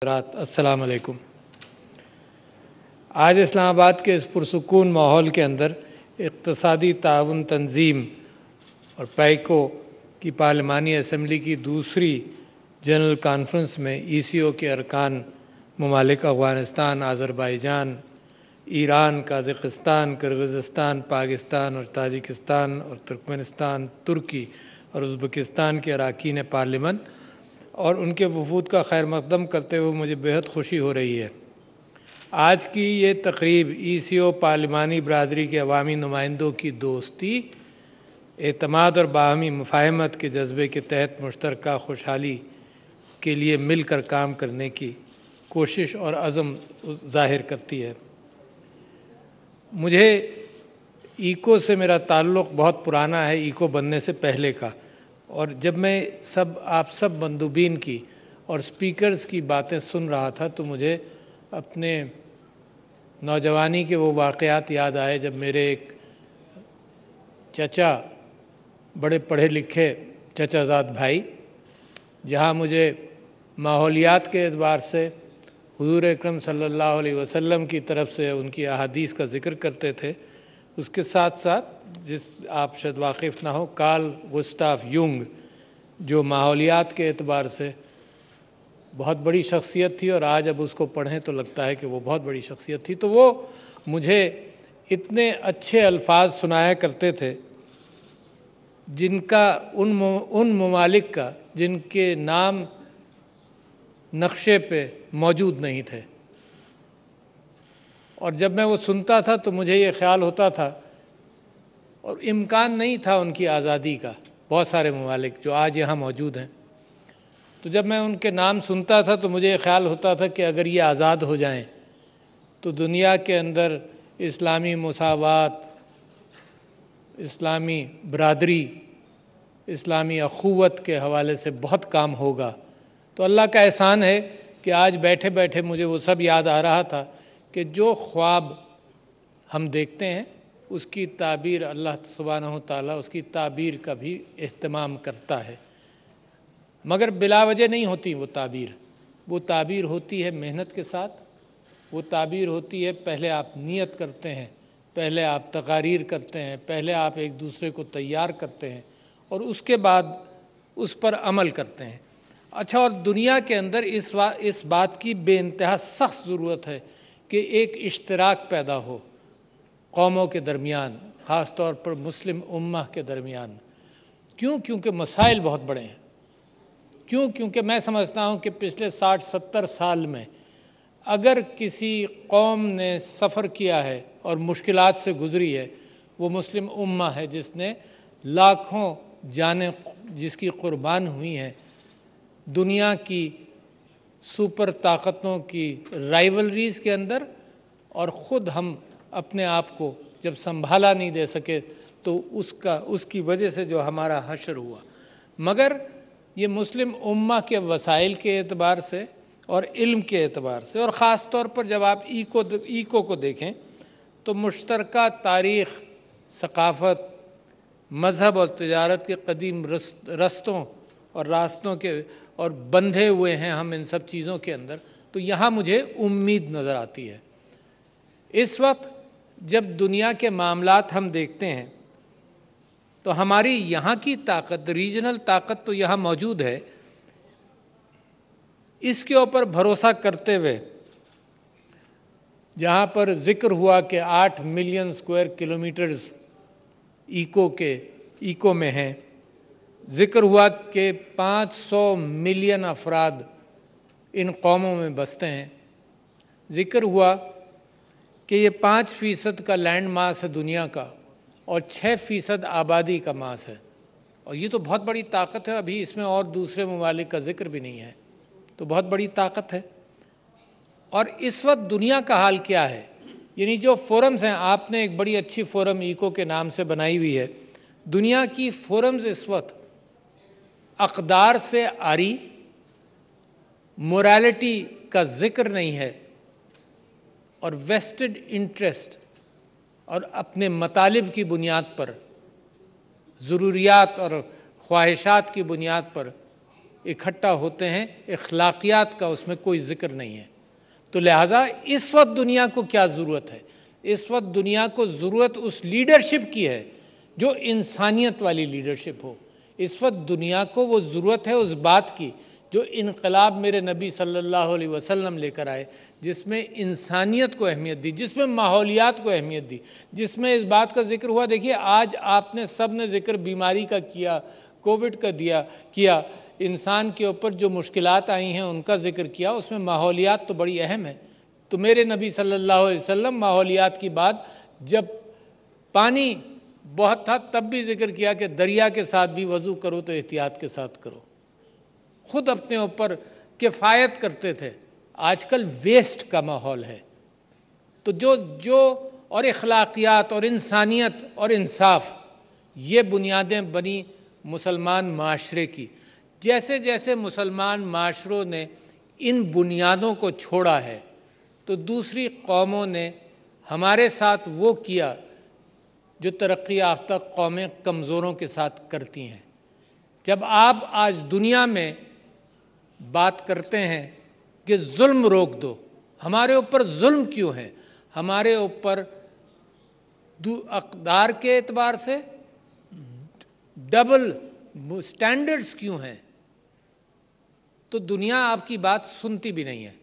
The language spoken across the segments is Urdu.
السلام علیکم۔ آج اسلام آباد کے اس پرسکون ماحول کے اندر اقتصادی تعاون تنظیم اور پیکو کی پارلیمانی اسمبلی کی دوسری جنرل کانفرنس میں ECO کے ارکان ممالک افغانستان، آذربائیجان، ایران، قازقستان، کرغزستان، پاکستان اور تاجکستان اور ترکمنستان، ترکی اور ازبکستان کے اراکین پارلیمنٹ اور ان کے وفود کا خیر مقدم کرتے ہوئے مجھے بہت خوشی ہو رہی ہے۔ آج کی یہ تقریب ECO پارلیمانی برادری کے عوامی نمائندوں کی دوستی، اعتماد اور باہمی مفاہمت کے جذبے کے تحت مشترکہ خوشحالی کے لیے مل کر کام کرنے کی کوشش اور عزم ظاہر کرتی ہے۔ مجھے ECO سے میرا تعلق بہت پرانا ہے، ECO بننے سے پہلے کا، اور جب میں آپ سب مندوبین کی اور سپیکرز کی باتیں سن رہا تھا تو مجھے اپنے نوجوانی کے وہ واقعات یاد آئے جب میرے ایک چچا، بڑے پڑھے لکھے چچا زاد بھائی، جہاں مجھے ماحولیات کے اعتبار سے حضور اکرم صلی اللہ علیہ وسلم کی طرف سے ان کی احادیث کا ذکر کرتے تھے، اس کے ساتھ ساتھ جس آپ شاید واقف نہ ہو، کارل گسٹاف یونگ، جو ماحولیات کے اعتبار سے بہت بڑی شخصیت تھی، اور آج اب اس کو پڑھیں تو لگتا ہے کہ وہ بہت بڑی شخصیت تھی، تو وہ مجھے اتنے اچھے الفاظ سنایا کرتے تھے جن کا ان ممالک کا جن کے نام نقشے پہ موجود نہیں تھے، اور جب میں وہ سنتا تھا تو مجھے یہ خیال ہوتا تھا، اور امکان نہیں تھا ان کی آزادی کا، بہت سارے ممالک جو آج یہاں موجود ہیں، تو جب میں ان کے نام سنتا تھا تو مجھے یہ خیال ہوتا تھا کہ اگر یہ آزاد ہو جائیں تو دنیا کے اندر اسلامی مساوات، اسلامی برادری، اسلامی اخوت کے حوالے سے بہت کام ہوگا۔ تو اللہ کا احسان ہے کہ آج بیٹھے بیٹھے مجھے وہ سب یاد آ رہا تھا کہ جو خواب ہم دیکھتے ہیں اس کی تعبیر اللہ سبحانہ و تعالیٰ اس کی تعبیر کا بھی اہتمام کرتا ہے، مگر بلا وجہ نہیں ہوتی وہ تعبیر ہوتی ہے محنت کے ساتھ، وہ تعبیر ہوتی ہے پہلے آپ نیت کرتے ہیں، پہلے آپ تقاریر کرتے ہیں، پہلے آپ ایک دوسرے کو تیار کرتے ہیں اور اس کے بعد اس پر عمل کرتے ہیں۔ اچھا، اور دنیا کے اندر اس بات کی بے انتہا سخت ضرورت ہے کہ ایک اشتراک پیدا ہو قوموں کے درمیان، خاص طور پر مسلم امہ کے درمیان۔ کیونکہ مسائل بہت بڑے ہیں، کیونکہ میں سمجھتا ہوں کہ پچھلے 60-70 سال میں اگر کسی قوم نے سفر کیا ہے اور مشکلات سے گزری ہے وہ مسلم امہ ہے، جس نے لاکھوں جانیں جس کی قربان ہوئی ہیں دنیا کی سپر طاقتوں کی رائیولریز کے اندر، اور خود ہم اپنے آپ کو جب سنبھالا نہیں دے سکے تو اس کی وجہ سے جو ہمارا حشر ہوا۔ مگر یہ مسلم امہ کے وسائل کے اعتبار سے اور علم کے اعتبار سے، اور خاص طور پر جب آپ ایکو کو دیکھیں تو مشترکہ تاریخ، ثقافت، مذہب اور تجارت کے قدیم رستوں اور راستوں کے اور بندھے ہوئے ہیں ہم ان سب چیزوں کے اندر، تو یہاں مجھے امید نظر آتی ہے۔ اس وقت جب دنیا کے معاملات ہم دیکھتے ہیں تو ہماری یہاں کی طاقت، ریجنل طاقت تو یہاں موجود ہے، اس کے اوپر بھروسہ کرتے ہوئے جہاں پر ذکر ہوا کہ 8 ملین اسکوائر کلومیٹرز ایکو میں ہیں، ذکر ہوا کہ 500 ملین افراد ان قوموں میں بستے ہیں، ذکر ہوا کہ یہ 5% کا لینڈ ماس ہے دنیا کا اور 6% آبادی کا ماس ہے، اور یہ تو بہت بڑی طاقت ہے، ابھی اس میں اور دوسرے ممالک کا ذکر بھی نہیں ہے، تو بہت بڑی طاقت ہے۔ اور اس وقت دنیا کا حال کیا ہے؟ یعنی جو فورمز ہیں، آپ نے ایک بڑی اچھی فورم ایکو کے نام سے بنائی ہوئی ہے، دنیا کی فورمز اس وقت اقدار سے عاری، مورالٹی کا ذکر نہیں ہے، اور ویسٹڈ انٹرسٹ اور اپنے مطالب کی بنیاد پر، ضروریات اور خواہشات کی بنیاد پر اکٹھا ہوتے ہیں، اخلاقیات کا اس میں کوئی ذکر نہیں ہے۔ تو لہٰذا اس وقت دنیا کو کیا ضرورت ہے؟ اس وقت دنیا کو ضرورت اس لیڈرشپ کی ہے جو انسانیت والی لیڈرشپ ہو۔ اس وقت دنیا کو وہ ضرورت ہے اس بات کی جو انقلاب میرے نبی صلی اللہ علیہ وسلم لے کر آئے، جس میں انسانیت کو اہمیت دی، جس میں ماحولیات کو اہمیت دی، جس میں اس بات کا ذکر ہوا۔ دیکھیے آج آپ نے سب نے ذکر بیماری کا کیا، کووڈ کا کیا، انسان کے اوپر جو مشکلات آئی ہیں ان کا ذکر کیا، اس میں ماحولیات تو بڑی اہم ہے۔ تو میرے نبی صلی اللہ علیہ وسلم ماحولیات کی بات جب پانی بہت تھا تب بھی ذکر کیا کہ دریا کے ساتھ بھی وضو کرو تو احتیاط کے ساتھ کرو، خود اپنے اوپر کفایت کرتے تھے۔ آج کل ویسٹ کا ماحول ہے، تو جو اور اخلاقیات اور انسانیت اور انصاف، یہ بنیادیں بنی مسلمان معاشرے کی۔ جیسے جیسے مسلمان معاشروں نے ان بنیادوں کو چھوڑا ہے تو دوسری قوموں نے ہمارے ساتھ وہ کیا جو ترقی یافتہ قومیں کمزوروں کے ساتھ کرتی ہیں۔ جب آپ آج دنیا میں بات کرتے ہیں کہ ظلم روک دو، ہمارے اوپر ظلم کیوں ہے؟ ہمارے اوپر اقدار کے اعتبار سے ڈبل سٹینڈرڈز کیوں ہیں؟ تو دنیا آپ کی بات سنتی بھی نہیں ہے۔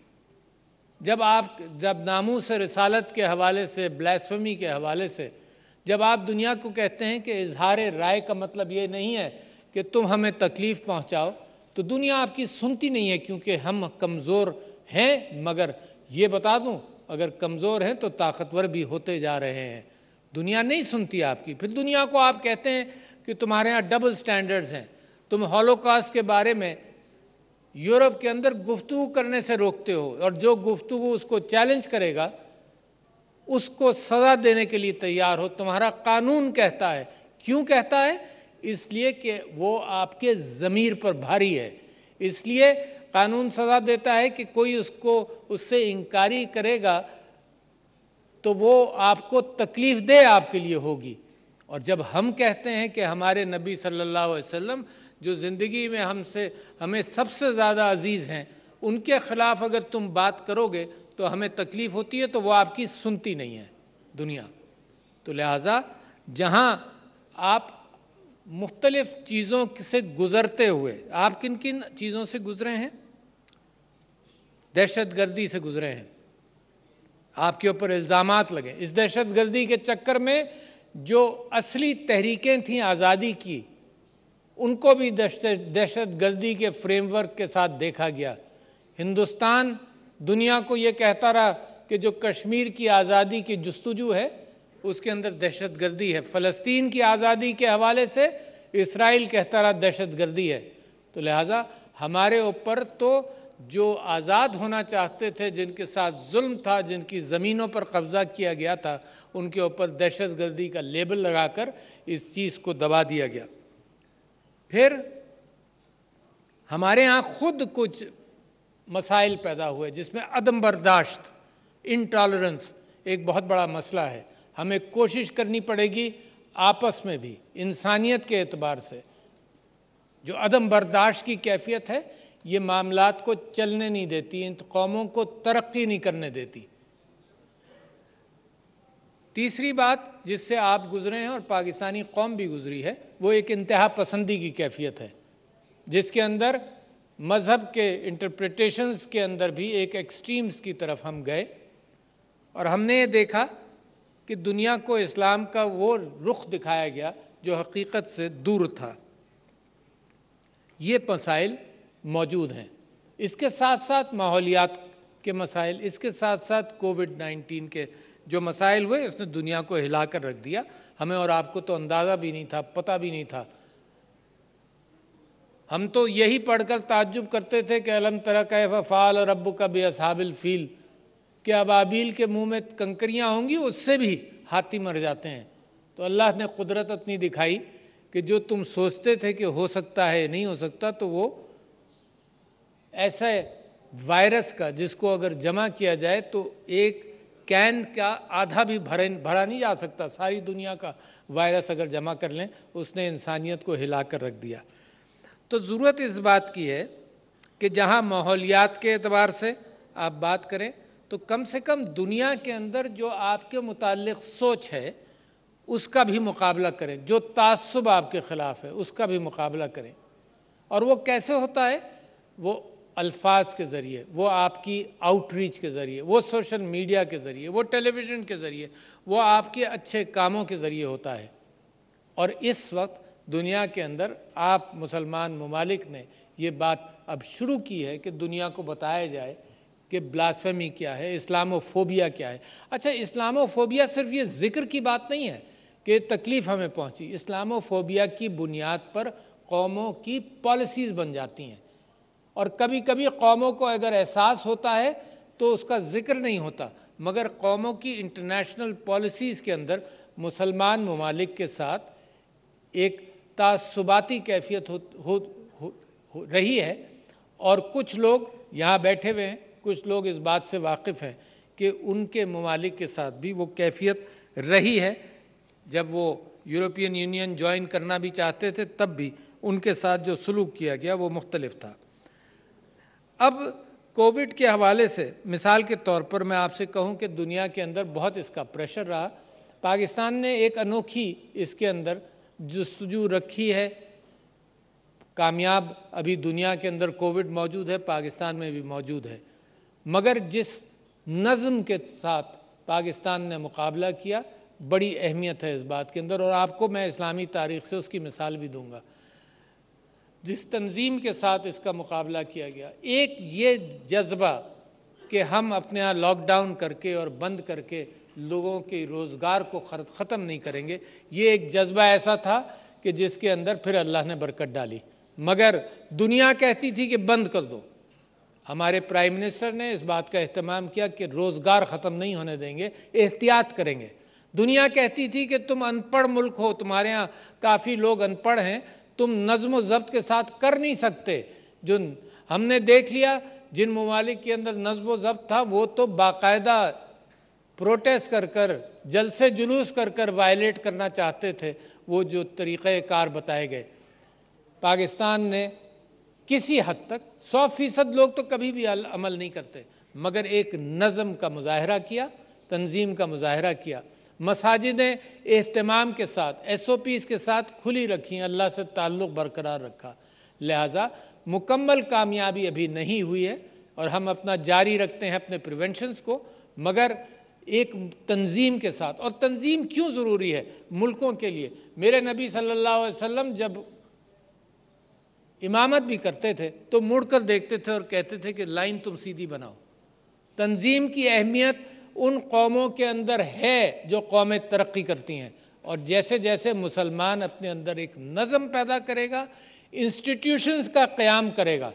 جب ناموس رسالت کے حوالے سے، بلیسفمی کے حوالے سے جب آپ دنیا کو کہتے ہیں کہ اظہار رائے کا مطلب یہ نہیں ہے کہ تم ہمیں تکلیف پہنچاؤ، تو دنیا آپ کی سنتی نہیں ہے، کیونکہ ہم کمزور ہیں۔ مگر یہ بتا دوں، اگر کمزور ہیں تو طاقتور بھی ہوتے جا رہے ہیں۔ دنیا نہیں سنتی آپ کی۔ پھر دنیا کو آپ کہتے ہیں کہ تمہارے ہاں ڈبل سٹینڈرڈز ہیں، تم ہولوکاسٹ کے بارے میں یورپ کے اندر گفتگو کرنے سے روکتے ہو، اور جو گفتگو اس کو چیلنج کرے گا اس کو سزا دینے کے لیے تیار ہو۔ تمہارا قانون کہتا ہے۔ کیوں کہتا ہے؟ اس لیے کہ وہ آپ کے ضمیر پر بھاری ہے۔ اس لیے قانون سزا دیتا ہے کہ کوئی اس سے انکاری کرے گا تو وہ آپ کو تکلیف دہ آپ کے لیے ہوگی۔ اور جب ہم کہتے ہیں کہ ہمارے نبی صلی اللہ علیہ وسلم جو زندگی میں ہمیں سب سے زیادہ عزیز ہیں، ان کے خلاف اگر تم بات کرو گے تو ہمیں تکلیف ہوتی ہے، تو وہ آپ کی سنتی نہیں ہے دنیا۔ تو لہٰذا جہاں آپ مختلف چیزوں سے گزرتے ہوئے، آپ کن کن چیزوں سے گزرے ہیں؟ دہشت گردی سے گزرے ہیں، آپ کے اوپر الزامات لگے۔ اس دہشت گردی کے چکر میں جو اصلی تحریکیں تھیں آزادی کی، ان کو بھی دہشت گردی کے فریم ورک کے ساتھ دیکھا گیا۔ ہندوستان دنیا کو یہ کہتا رہا کہ جو کشمیر کی آزادی کی جستجو ہے اس کے اندر دہشت گردی ہے۔ فلسطین کی آزادی کے حوالے سے اسرائیل کہتا رہا دہشت گردی ہے۔ تو لہٰذا ہمارے اوپر تو جو آزاد ہونا چاہتے تھے، جن کے ساتھ ظلم تھا، جن کی زمینوں پر قبضہ کیا گیا تھا، ان کے اوپر دہشت گردی کا لیبل لگا کر اس چیز کو دبا دیا گیا۔ پھر ہمارے ہاں خود کچھ مسائل پیدا ہوئے جس میں عدم برداشت، انٹالرنس ایک بہت بڑا مسئلہ ہے۔ ہمیں کوشش کرنی پڑے گی آپس میں بھی، انسانیت کے اعتبار سے جو عدم برداشت کی کیفیت ہے، یہ معاملات کو چلنے نہیں دیتی، ان قوموں کو ترقی نہیں کرنے دیتی۔ تیسری بات جس سے آپ گزرے ہیں اور پاکستانی قوم بھی گزری ہے، وہ ایک انتہا پسندی کی کیفیت ہے، جس کے اندر مذہب کے انٹرپریٹیشنز کے اندر بھی ایک ایکسٹریمز کی طرف ہم گئے، اور ہم نے یہ دیکھا کہ دنیا کو اسلام کا وہ رخ دکھایا گیا جو حقیقت سے دور تھا۔ یہ مسائل موجود ہیں۔ اس کے ساتھ ساتھ ماحولیات کے مسائل، اس کے ساتھ ساتھ کووڈ-19 کے جو مسائل ہوئے، اس نے دنیا کو ہلا کر رکھ دیا۔ ہمیں اور آپ کو تو اندازہ بھی نہیں تھا، پتہ بھی نہیں تھا۔ ہم تو یہی پڑھ کر تعجب کرتے تھے کہ الم تر کیف فعل ربک باصحاب الفیل، کہ ابابیل کے منہ میں کنکریاں ہوں گی، اس سے بھی ہاتھی مر جاتے ہیں۔ تو اللہ نے قدرت اپنی دکھائی کہ جو تم سوچتے تھے کہ ہو سکتا ہے نہیں ہو سکتا، تو وہ ایسا وائرس کا جس کو اگر جمع کیا جائے تو ایک کین کا آدھا بھی بھرا نہیں جا سکتا، ساری دنیا کا وائرس اگر جمع کر لیں، اس نے انسانیت کو ہلا کر رکھ دیا۔ تو ضرورت اس بات کی ہے کہ جہاں ماحولیات کے اعتبار سے آپ بات کریں تو کم سے کم دنیا کے اندر جو آپ کے متعلق سوچ ہے اس کا بھی مقابلہ کریں، جو تعصب آپ کے خلاف ہے اس کا بھی مقابلہ کریں۔ اور وہ کیسے ہوتا ہے؟ وہ الفاظ کے ذریعے، وہ آپ کی آؤٹ ریچ کے ذریعے، وہ سوشل میڈیا کے ذریعے، وہ ٹیلی ویژن کے ذریعے، وہ آپ کے اچھے کاموں کے ذریعے ہوتا ہے۔ اور اس وقت دنیا کے اندر آپ مسلمان ممالک نے یہ بات اب شروع کی ہے کہ دنیا کو بتایا جائے کہ بلاسفیمی کیا ہے، اسلام و فوبیا کیا ہے۔ اچھا، اسلام و فوبیا صرف یہ ذکر کی بات نہیں ہے کہ تکلیف ہمیں پہنچی، اسلام و فوبیا کی بنیاد پر قوموں کی پالیسیز بن جاتی ہیں، اور کبھی کبھی قوموں کو اگر احساس ہوتا ہے تو اس کا ذکر نہیں ہوتا، مگر قوموں کی انٹرنیشنل پالیسیز کے اندر مسلمان ممالک کے ساتھ ایک تعصباتی کیفیت رہی ہے۔ اور کچھ لوگ یہاں بیٹھے ہوئے ہیں، کچھ لوگ اس بات سے واقف ہیں کہ ان کے ممالک کے ساتھ بھی وہ کیفیت رہی ہے۔ جب وہ یورپین یونین جوائن کرنا بھی چاہتے تھے تب بھی ان کے ساتھ جو سلوک کیا گیا وہ مختلف تھا۔ اب کووڈ کے حوالے سے مثال کے طور پر میں آپ سے کہوں کہ دنیا کے اندر بہت اس کا پریشر رہا۔ پاکستان نے ایک انوکھی اس کے اندر جستجو رکھی ہے۔ کامیاب ابھی دنیا کے اندر کووڈ موجود ہے، پاکستان میں بھی موجود ہے، مگر جس نظم کے ساتھ پاکستان نے مقابلہ کیا بڑی اہمیت ہے اس بات کے اندر، اور آپ کو میں اسلامی تاریخ سے اس کی مثال بھی دوں گا۔ جس تنظیم کے ساتھ اس کا مقابلہ کیا گیا، ایک یہ جذبہ کہ ہم اپنے یہاں لاک ڈاؤن کر کے اور بند کر کے لوگوں کے روزگار کو ختم نہیں کریں گے، یہ ایک جذبہ ایسا تھا کہ جس کے اندر پھر اللہ نے برکت ڈالی۔ مگر دنیا کہتی تھی کہ بند کر دو، ہمارے پرائم منسٹر نے اس بات کا اہتمام کیا کہ روزگار ختم نہیں ہونے دیں گے، احتیاط کریں گے۔ دنیا کہتی تھی کہ تم ان پڑھ ملک ہو، تمہارے ہاں کافی لوگ ان پڑھ ہیں، تم نظم و ضبط کے ساتھ کر نہیں سکتے۔ جو ہم نے دیکھ لیا جن ممالک کے اندر نظم و ضبط تھا وہ تو باقاعدہ پروٹیسٹ کر کر جلسے جلوس کر کر وائلیٹ کرنا چاہتے تھے وہ جو طریقہ کار بتائے گئے۔ پاکستان نے کسی حد تک 100% لوگ تو کبھی بھی عمل نہیں کرتے، مگر ایک نظم کا مظاہرہ کیا، تنظیم کا مظاہرہ کیا۔ مساجدیں اہتمام کے ساتھ SOPs کے ساتھ کھلی رکھیں، اللہ سے تعلق برقرار رکھا۔ لہٰذا مکمل کامیابی ابھی نہیں ہوئی ہے اور ہم اپنا جاری رکھتے ہیں اپنے پریونشنز کو، مگر ایک تنظیم کے ساتھ۔ اور تنظیم کیوں ضروری ہے ملکوں کے لیے؟ میرے نبی صلی اللہ علیہ وسلم جب امامت بھی کرتے تھے تو مڑ کر دیکھتے تھے اور کہتے تھے کہ لائن تم سیدھی بناؤ۔ تنظیم کی اہمیت ان قوموں کے اندر ہے جو قومیں ترقی کرتی ہیں، اور جیسے جیسے مسلمان اپنے اندر ایک نظم پیدا کرے گا، انسٹیٹیوشنز کا قیام کرے گا۔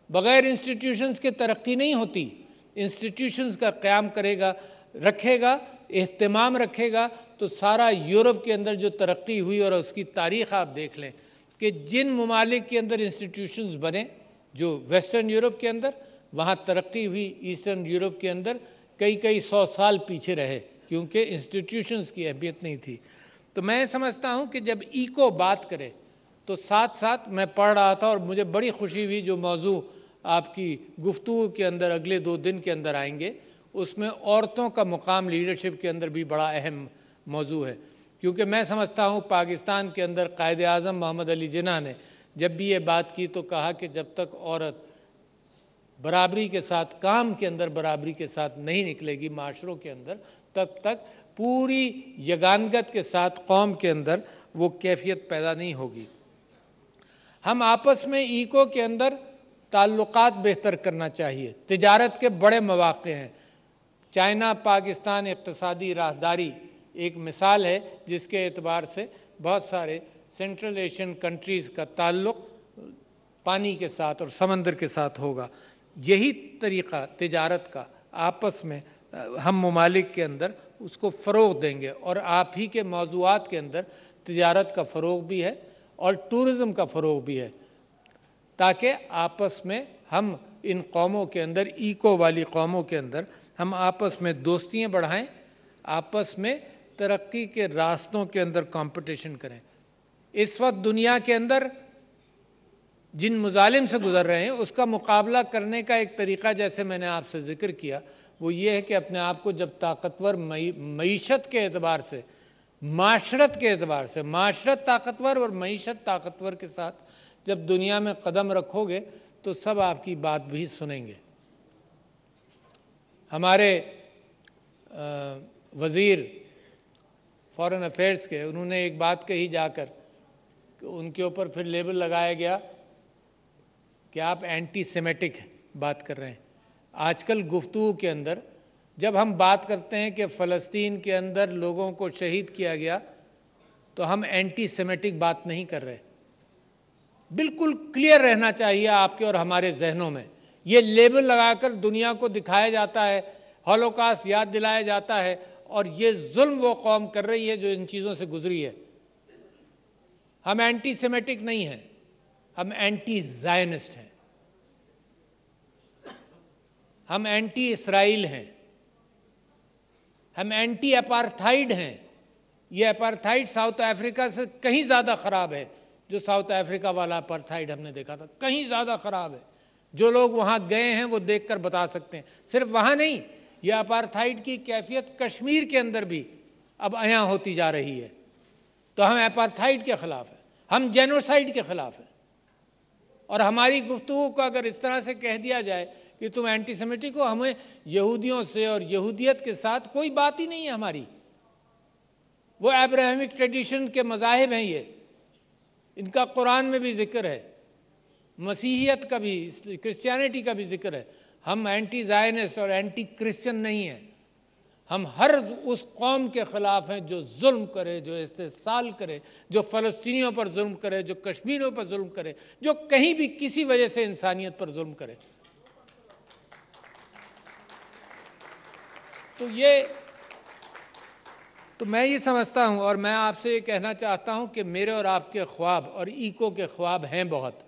بغیر انسٹیٹیوشنز کے ترقی نہیں ہوتی، انسٹیٹیوشنز کا قیام کرے گا، رکھے گا، اہتمام رکھے گا، تو سارا یورپ کے اندر جو ترقی ہوئی اور اس کی تاریخ آپ دیکھ لیں کہ جن ممالک کے اندر انسٹیٹیوشنز بنے، جو ویسٹرن یورپ کے اندر وہاں ترقی ہوئی، ایسٹرن یورپ کے اندر کئی 100 سال پیچھے رہے کیونکہ انسٹیٹیوشنز کی اہمیت نہیں تھی۔ تو میں سمجھتا ہوں کہ جب ایکو بات کرے تو ساتھ ساتھ میں پڑھ رہا تھا اور مجھے بڑی خوشی ہوئی جو موضوع آپ کی گفتگو کے اندر اگلے 2 دن کے اندر آئیں گے، اس میں عورتوں کا مقام لیڈرشپ کے اندر بھی بڑا اہم موضوع ہے، کیونکہ میں سمجھتا ہوں پاکستان کے اندر قائد اعظم محمد علی جناح نے جب بھی یہ بات کی تو کہا کہ جب تک عورت برابری کے ساتھ کام کے اندر برابری کے ساتھ نہیں نکلے گی معاشروں کے اندر، تب تک پوری یگانگت کے ساتھ قوم کے اندر وہ کیفیت پیدا نہیں ہوگی۔ ہم آپس میں ایکو کے اندر تعلقات بہتر کرنا چاہیے۔ تجارت کے بڑے مواقع ہیں، چائنا پاکستان اقتصادی راہداری ایک مثال ہے جس کے اعتبار سے بہت سارے سینٹرل ایشین کنٹریز کا تعلق پانی کے ساتھ اور سمندر کے ساتھ ہوگا۔ یہی طریقہ تجارت کا آپس میں ہم ممالک کے اندر اس کو فروغ دیں گے، اور آپ ہی کے موضوعات کے اندر تجارت کا فروغ بھی ہے اور ٹورزم کا فروغ بھی ہے، تاکہ آپس میں ہم ان قوموں کے اندر، ایکو والی قوموں کے اندر ہم آپس میں دوستیاں بڑھائیں، آپس میں ترقی کے راستوں کے اندر کمپٹیشن کریں۔ اس وقت دنیا کے اندر جن مظالم سے گزر رہے ہیں اس کا مقابلہ کرنے کا ایک طریقہ جیسے میں نے آپ سے ذکر کیا وہ یہ ہے کہ اپنے آپ کو جب طاقتور معیشت کے اعتبار سے، معاشرت کے اعتبار سے، معاشرت طاقتور اور معیشت طاقتور کے ساتھ جب دنیا میں قدم رکھو گے تو سب آپ کی بات بھی سنیں گے۔ ہمارے وزیر فارن افیئرس کے، انہوں نے ایک بات کہی جا کر کہ ان کے اوپر پھر لیبل لگایا گیا کہ آپ اینٹی سیمیٹک بات کر رہے ہیں۔ آج کل گفتگو کے اندر جب ہم بات کرتے ہیں کہ فلسطین کے اندر لوگوں کو شہید کیا گیا تو ہم اینٹی سیمیٹک بات نہیں کر رہے۔ بالکل کلیئر رہنا چاہیے آپ کے اور ہمارے ذہنوں میں۔ یہ لیبل لگا کر دنیا کو دکھایا جاتا ہے، ہولوکاسٹ یاد دلایا جاتا ہے، اور یہ ظلم وہ قوم کر رہی ہے جو ان چیزوں سے گزری ہے۔ ہم اینٹی سیمیٹک نہیں ہیں، ہم اینٹی زائنسٹ ہیں، ہم اینٹی اسرائیل ہیں، ہم اینٹی اپارتھائیڈ ہیں۔ یہ اپارتھائیڈ ساؤتھ افریقہ سے کہیں زیادہ خراب ہے، جو ساؤتھ افریقہ والا اپارتھائیڈ ہم نے دیکھا تھا، کہیں زیادہ خراب ہے۔ جو لوگ وہاں گئے ہیں وہ دیکھ کر بتا سکتے ہیں۔ صرف وہاں نہیں، یہ اپارتھائیڈ کی کیفیت کشمیر کے اندر بھی اب عیاں ہوتی جا رہی ہے۔ تو ہم اپارتھائیڈ کے خلاف ہیں، ہم جینوسائیڈ کے خلاف ہیں۔ اور ہماری گفتگو کو اگر اس طرح سے کہہ دیا جائے کہ تم اینٹی سیمیٹک ہو، ہمیں یہودیوں سے اور یہودیت کے ساتھ کوئی بات ہی نہیں ہے ہماری۔ وہ ابراہیمک ٹریڈیشن کے مذاہب ہیں، یہ ان کا قرآن میں بھی ذکر ہے، مسیحیت کا بھی، کرسچینٹی کا بھی ذکر ہے۔ ہم اینٹی زائنسٹ اور اینٹی کرسچن نہیں ہیں۔ ہم ہر اس قوم کے خلاف ہیں جو ظلم کرے، جو استحصال کرے، جو فلسطینیوں پر ظلم کرے، جو کشمیریوں پر ظلم کرے، جو کہیں بھی کسی وجہ سے انسانیت پر ظلم کرے۔ تو میں یہ سمجھتا ہوں، اور میں آپ سے یہ کہنا چاہتا ہوں کہ میرے اور آپ کے خواب اور ایکو کے خواب ہیں بہت،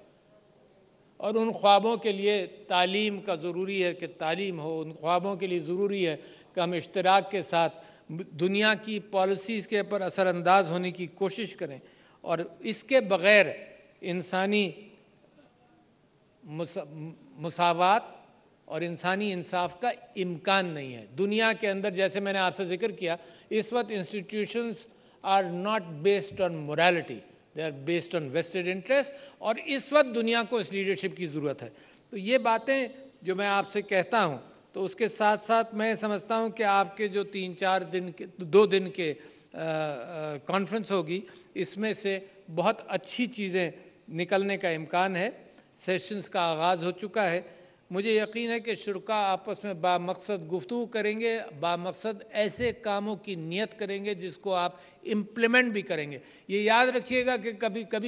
اور ان خوابوں کے لیے تعلیم کا ضروری ہے کہ تعلیم ہو، ان خوابوں کے لیے ضروری ہے کہ ہم اشتراک کے ساتھ دنیا کی پالیسیز کے پر اثر انداز ہونے کی کوشش کریں، اور اس کے بغیر انسانی مساوات اور انسانی انصاف کا امکان نہیں ہے۔ دنیا کے اندر جیسے میں نے آپ سے ذکر کیا، اس وقت institutions are not based on morality, they are based on vested interest، اور اس وقت دنیا کو اس لیڈرشپ کی ضرورت ہے۔ تو یہ باتیں جو میں آپ سے کہتا ہوں، تو اس کے ساتھ ساتھ میں سمجھتا ہوں کہ آپ کے جو 2 دن کے کانفرنس ہوگی، اس میں سے بہت اچھی چیزیں نکلنے کا امکان ہے۔ سیشنز کا آغاز ہو چکا ہے۔ مجھے یقین ہے کہ شرکاء آپس میں بامقصد گفتگو کریں گے، بامقصد ایسے کاموں کی نیت کریں گے جس کو آپ امپلیمنٹ بھی کریں گے۔ یہ یاد رکھیے گا کہ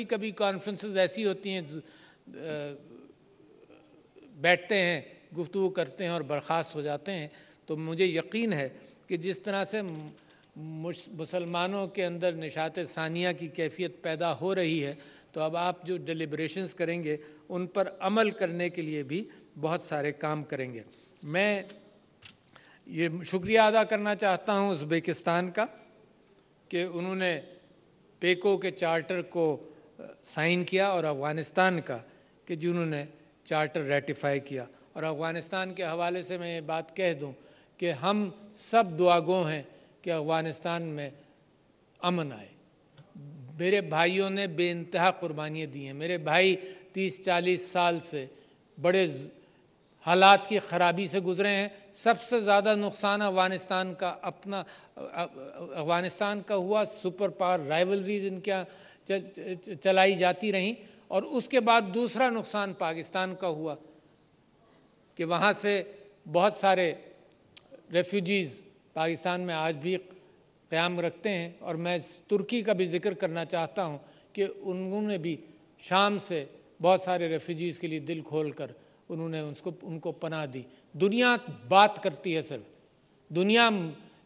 کبھی کانفرنسز ایسی ہوتی ہیں، بیٹھتے ہیں، گفتگو کرتے ہیں اور برخاست ہو جاتے ہیں۔ تو مجھے یقین ہے کہ جس طرح سے مسلمانوں کے اندر نشاط ثانیہ کی کیفیت پیدا ہو رہی ہے، تو اب آپ جو ڈیلیبریشنز کریں گے ان پر عمل کرنے کے لیے بھی بہت سارے کام کریں گے۔ میں یہ شکریہ ادا کرنا چاہتا ہوں ازبیکستان کا کہ انہوں نے پیکو کے چارٹر کو سائن کیا، اور افغانستان کا کہ جنہوں نے چارٹر ریٹیفائی کیا۔ اور افغانستان کے حوالے سے میں یہ بات کہہ دوں کہ ہم سب دعا گو ہیں کہ افغانستان میں امن آئے۔ میرے بھائیوں نے بے انتہا قربانیاں دی ہیں۔ میرے بھائی 30-40 سال سے بڑے حالات کی خرابی سے گزرے ہیں۔ سب سے زیادہ نقصان افغانستان کا ہوا، سپر پاور رائیولریز ان کے چلائی جاتی رہیں، اور اس کے بعد دوسرا نقصان پاکستان کا ہوا کہ وہاں سے بہت سارے ریفیوجیز پاکستان میں آج بھی قیام رکھتے ہیں۔ اور میں ترکی کا بھی ذکر کرنا چاہتا ہوں کہ انہوں نے بھی شام سے بہت سارے ریفیوجیز کے لیے دل کھول کر انہوں نے ان کو پناہ دی۔ دنیا بات کرتی ہے، صرف دنیا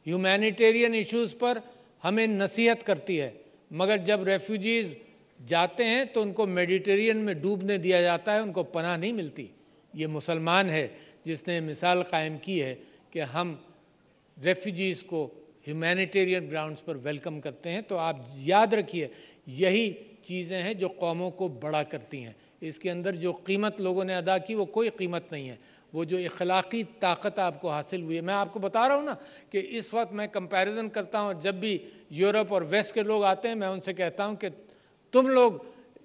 ہیومینیٹیرین ایشوز پر ہمیں نصیحت کرتی ہے، مگر جب ریفیوجیز جاتے ہیں تو ان کو میڈیٹرین میں ڈوبنے دیا جاتا ہے، ان کو پناہ نہیں ملتی۔ یہ مسلمان ہے جس نے مثال قائم کی ہے کہ ہم ریفیوجیز کو ہیومینیٹیرین گراؤنڈز پر ویلکم کرتے ہیں۔ تو آپ یاد رکھیے، یہی چیزیں ہیں جو قوموں کو بڑا کرتی ہیں۔ اس کے اندر جو قیمت لوگوں نے ادا کی وہ کوئی قیمت نہیں ہے، وہ جو اخلاقی طاقت آپ کو حاصل ہوئی ہے۔ میں آپ کو بتا رہا ہوں نا کہ اس وقت میں کمپیریزن کرتا ہوں، جب بھی یورپ اور ویسٹ کے لوگ آتے ہیں میں ان سے کہتا ہوں کہ تم لوگ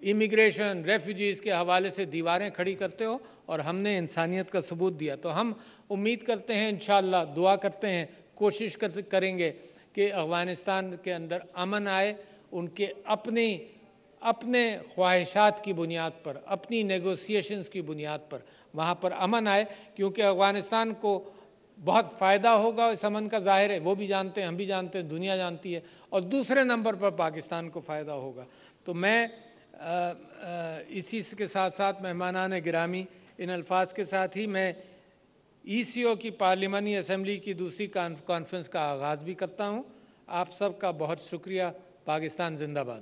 امیگریشن ریفیوجیز کے حوالے سے دیواریں کھڑی کرتے ہو اور ہم نے انسانیت کا ثبوت دیا، تو ہم امید کرتے ہیں انشاءاللہ، دعا کرتے ہیں، کوشش کریں گے کہ افغانستان کے اندر امن آئے، ان کے اپنے خواہشات کی بنیاد پر، اپنی نیگوسیشنز کی بنیاد پر وہاں پر امن آئے، کیونکہ افغانستان کو بہت فائدہ ہوگا اس امن کا، ظاہر ہے وہ بھی جانتے ہیں، ہم بھی جانتے ہیں، دنیا جانتی ہے، اور دوسرے نمبر پر پاکستان کو فائدہ ہوگا۔ تو میں اسی کے ساتھ ساتھ مہمانان گرامی، ان الفاظ کے ساتھ ہی میں ECO کی پارلیمانی اسمبلی کی دوسری کانفرنس کا آغاز بھی کرتا ہوں۔ آپ سب کا بہت شکریہ۔ پاکستان زندہ باد۔